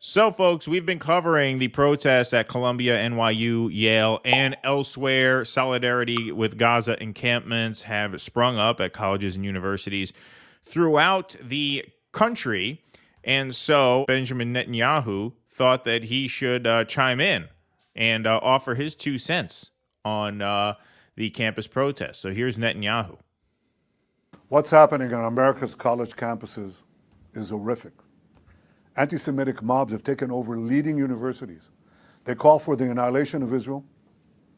So, folks, we've been covering the protests at Columbia, NYU, Yale, and elsewhere. Solidarity with Gaza encampments have sprung up at colleges and universities throughout the country. And so Benjamin Netanyahu thought that he should chime in and offer his 2 cents on the campus protests. So here's Netanyahu. What's happening on America's college campuses is horrific. Anti-Semitic mobs have taken over leading universities. They call for the annihilation of Israel.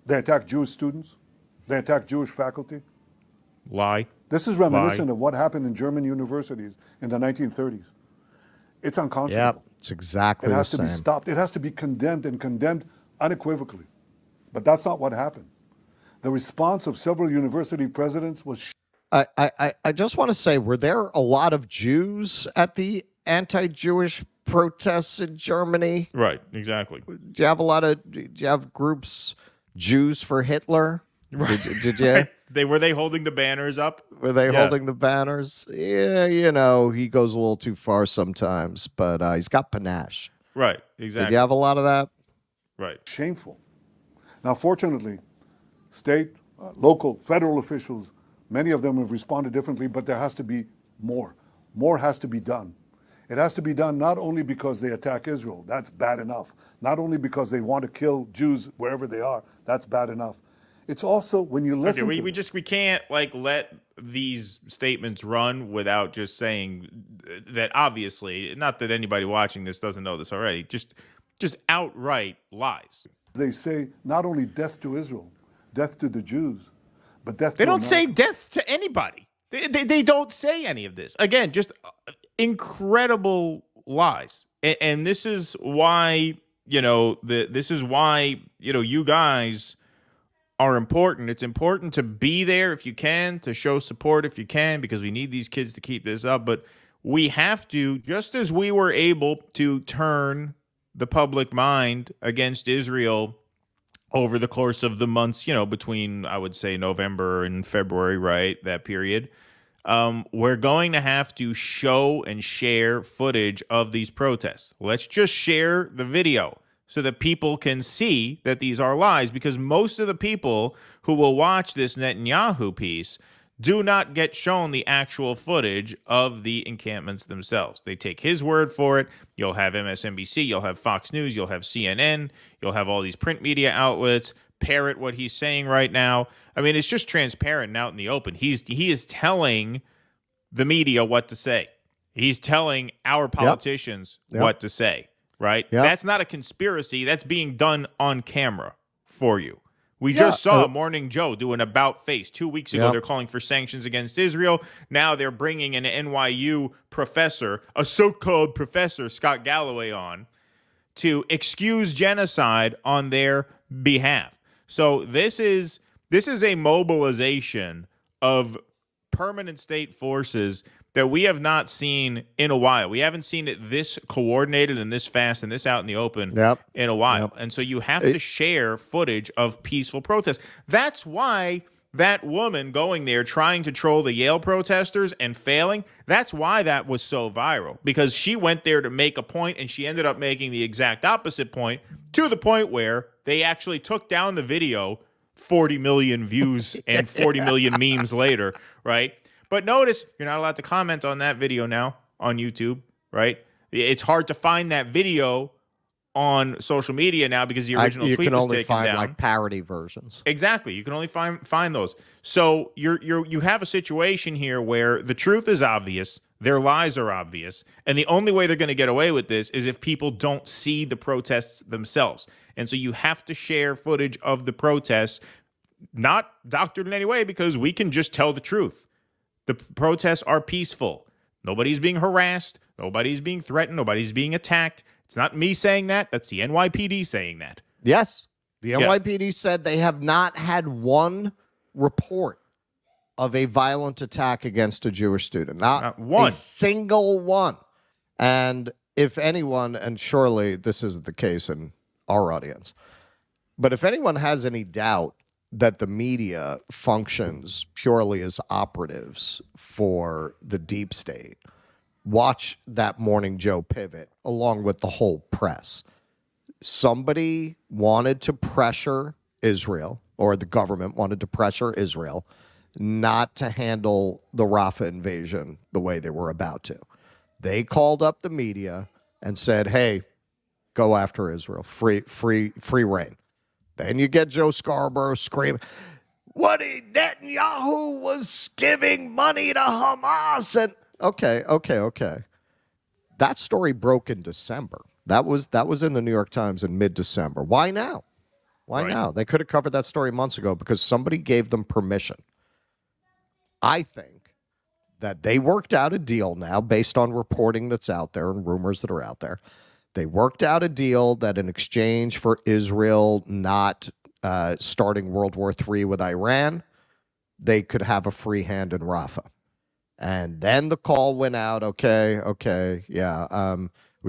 They attack Jewish students. They attack Jewish faculty. Lie. This is reminiscent of what happened in German universities in the 1930s. It's unconscionable. Yeah, it's exactly the same. It has to be stopped. It has to be condemned, and condemned unequivocally. But that's not what happened. The response of several university presidents was... I just want to say, were there a lot of Jews at the anti-Jewish protests in Germany? Right, exactly. Do you have groups, Jews for Hitler? Right. Did you? Were they holding the banners up? Were they holding the banners? Yeah, you know, he goes a little too far sometimes, but he's got panache. Right, exactly. Did you have a lot of that? Right. Shameful. Now, fortunately, state, local, federal officials, many of them have responded differently, but there has to be more. More has to be done. It has to be done not only because they attack Israel, that's bad enough. Not only because they want to kill Jews wherever they are, that's bad enough. It's also when you listen to... We can't like let these statements run without just saying that obviously, not that anybody watching this doesn't know this already, just outright lies. They say not only death to Israel, death to the Jews, but death to They don't America. say death to anybody. They don't say any of this. Again, just incredible lies. And this is why, you guys are important. It's important to be there if you can, to show support if you can, because we need these kids to keep this up. But we have to, just as we were able to turn the public mind against Israel over the course of the months, between, I would say, November and February, right, that period, we're going to have to show and share footage of these protests. Let's just share the video so that people can see that these are lies, because most of the people who will watch this Netanyahu piece do not get shown the actual footage of the encampments themselves. They take his word for it. You'll have MSNBC, you'll have Fox News, you'll have CNN, you'll have all these print media outlets parrot what he's saying right now. I mean, it's just transparent and out in the open. He is telling the media what to say. He's telling our politicians what to say, right? Yep. That's not a conspiracy. That's being done on camera for you. We just saw Morning Joe do an about face 2 weeks ago. They're calling for sanctions against Israel. Now they're bringing an NYU professor, a so-called professor, Scott Galloway, on to excuse genocide on their behalf. So this is a mobilization of permanent state forces that we have not seen in a while. We haven't seen it this coordinated and this fast and this out in the open in a while. And so you have to share footage of peaceful protests. That's why that woman going there trying to troll the Yale protesters and failing, that's why that was so viral. Because she went there to make a point, and she ended up making the exact opposite point, to the point where they actually took down the video 40 million views and 40 million memes later, right? But notice, you're not allowed to comment on that video now on YouTube, right? It's hard to find that video on social media now because the original tweet was taken down. You can only find like parody versions. Exactly. You can only find those. So you have a situation here where the truth is obvious, their lies are obvious, and the only way they're going to get away with this is if people don't see the protests themselves. And so you have to share footage of the protests, not doctored in any way, because we can just tell the truth. The protests are peaceful. Nobody's being harassed. Nobody's being threatened. Nobody's being attacked. It's not me saying that. That's the NYPD saying that. Yes. The NYPD said they have not had one report of a violent attack against a Jewish student. Not one. A single one. And if anyone, and surely this isn't the case in our audience, but if anyone has any doubt that the media functions purely as operatives for the deep state, watch that Morning Joe pivot along with the whole press. Somebody wanted to pressure Israel, or the government wanted to pressure Israel, not to handle the Rafah invasion the way they were about to. They called up the media and said, hey, go after Israel, free reign. Then you get Joe Scarborough screaming, Netanyahu was giving money to Hamas. And okay. That story broke in December. That was in the New York Times in mid-December. Why now? Why now? They could have covered that story months ago because somebody gave them permission. I think that they worked out a deal now based on reporting that's out there and rumors that are out there. They worked out a deal that in exchange for Israel not starting World War III with Iran, they could have a free hand in Rafah. And then the call went out, we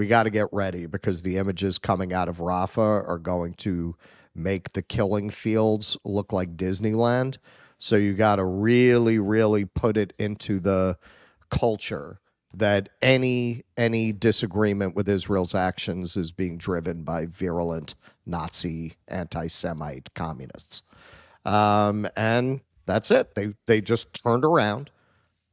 got to get ready because the images coming out of Rafah are going to make the killing fields look like Disneyland. So you got to really, really put it into the culture that any disagreement with Israel's actions is being driven by virulent Nazi, anti-Semite communists. And that's it. They just turned around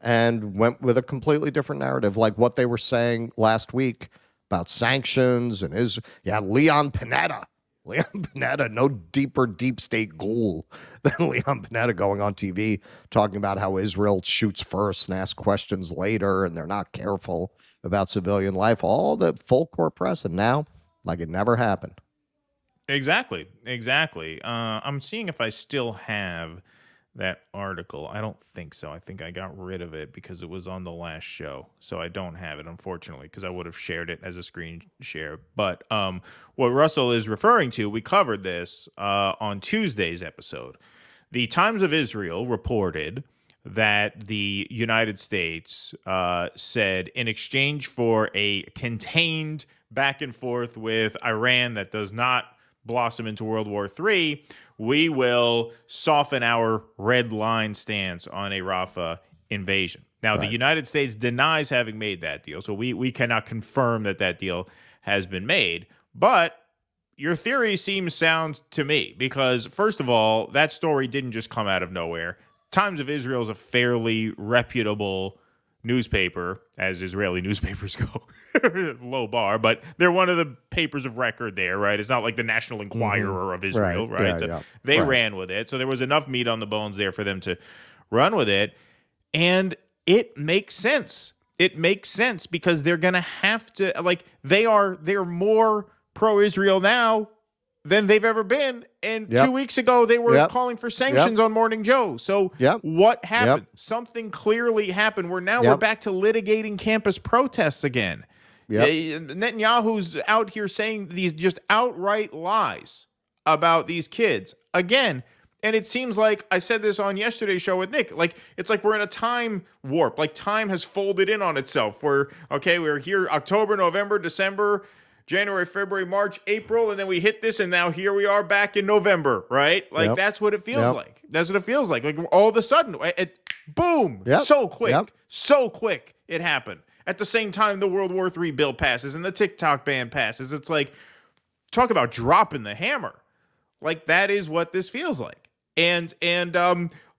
and went with a completely different narrative, like what they were saying last week about sanctions and Leon Panetta. Leon Panetta, no deeper deep state ghoul than Leon Panetta going on TV talking about how Israel shoots first and asks questions later and they're not careful about civilian life. All the full court press, and now like it never happened. Exactly. I'm seeing if I still have that article. I don't think so. I think I got rid of it because it was on the last show. So I don't have it, unfortunately, because I would have shared it as a screen share. But what Russell is referring to, we covered this on Tuesday's episode. The Times of Israel reported that the United States said in exchange for a contained back and forth with Iran that does not blossom into World War III, we will soften our red line stance on a Rafah invasion. Now, the United States denies having made that deal, so we cannot confirm that deal has been made. But your theory seems sound to me because, first of all, that story didn't just come out of nowhere. Times of Israel is a fairly reputable newspaper, as Israeli newspapers go. Low bar, but they're one of the papers of record there, right? It's not like the National Enquirer of Israel, right? Yeah. They ran with it. So there was enough meat on the bones there for them to run with it. And it makes sense. It makes sense because they're going to have to, like, they're more pro-Israel now than they've ever been. And 2 weeks ago, they were calling for sanctions on Morning Joe. So what happened? Something clearly happened where now we're back to litigating campus protests again. Netanyahu's out here saying these just outright lies about these kids again. And it seems like, I said this on yesterday's show with Nick, like it's like we're in a time warp. Like time has folded in on itself. We're here October, November, December, January, February, March, April, and then we hit this, and now here we are back in November, right? Like that's what it feels like. That's what it feels like. Like all of a sudden, boom, so quick it happened. At the same time, the World War III bill passes and the TikTok ban passes. It's like, talk about dropping the hammer. Like that is what this feels like. And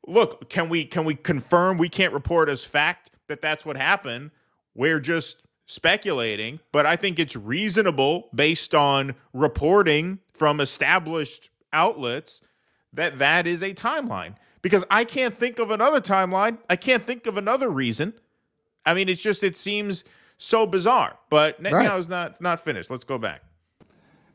look, can we confirm? We can't report as fact that that's what happened. We're just speculating, but I think it's reasonable based on reporting from established outlets that is a timeline, because I can't think of another timeline. I can't think of another reason. I mean, it seems so bizarre, but Netanyahu's not finished. Let's go back.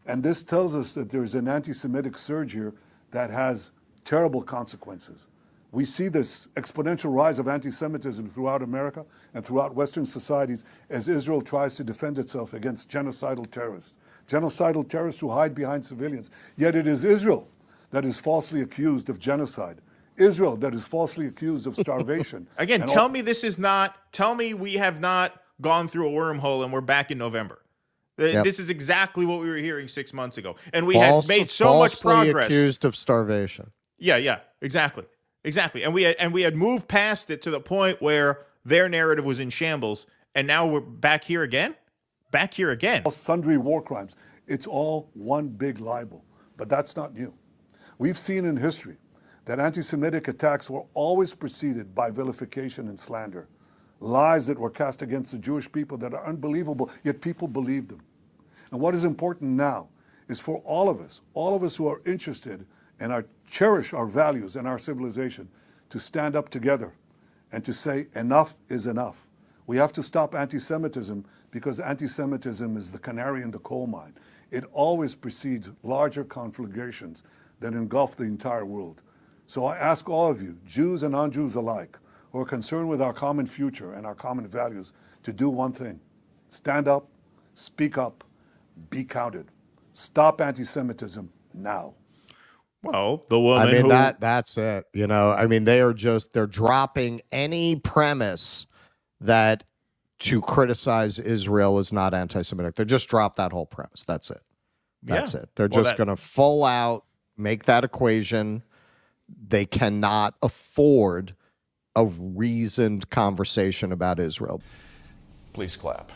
And this tells us that there's an anti-Semitic surge here that has terrible consequences. We see this exponential rise of anti-Semitism throughout America and throughout Western societies as Israel tries to defend itself against genocidal terrorists who hide behind civilians. Yet it is Israel that is falsely accused of genocide. Israel that is falsely accused of starvation. Again, tell me we have not gone through a wormhole and we're back in November. This is exactly what we were hearing 6 months ago. And we had made so much progress. Falsely accused of starvation. Yeah, exactly. And we had moved past it to the point where their narrative was in shambles, And now we're back here again? Back here again. Sundry war crimes. It's all one big libel. But that's not new. We've seen in history that anti-Semitic attacks were always preceded by vilification and slander. Lies that were cast against the Jewish people that are unbelievable, yet people believed them. And what is important now is for all of us who are interested and cherish our values and our civilization, to stand up together and to say enough is enough. We have to stop anti-Semitism, because anti-Semitism is the canary in the coal mine. It always precedes larger conflagrations that engulf the entire world. So I ask all of you, Jews and non-Jews alike, who are concerned with our common future and our common values, to do one thing: stand up, speak up, be counted. Stop anti-Semitism now. Well, the woman that's it. You know, I mean, they're dropping any premise that to criticize Israel is not anti-Semitic. They just dropped that whole premise. That's it. That's it. They're just going to full out make that equation. They cannot afford a reasoned conversation about Israel. Please clap.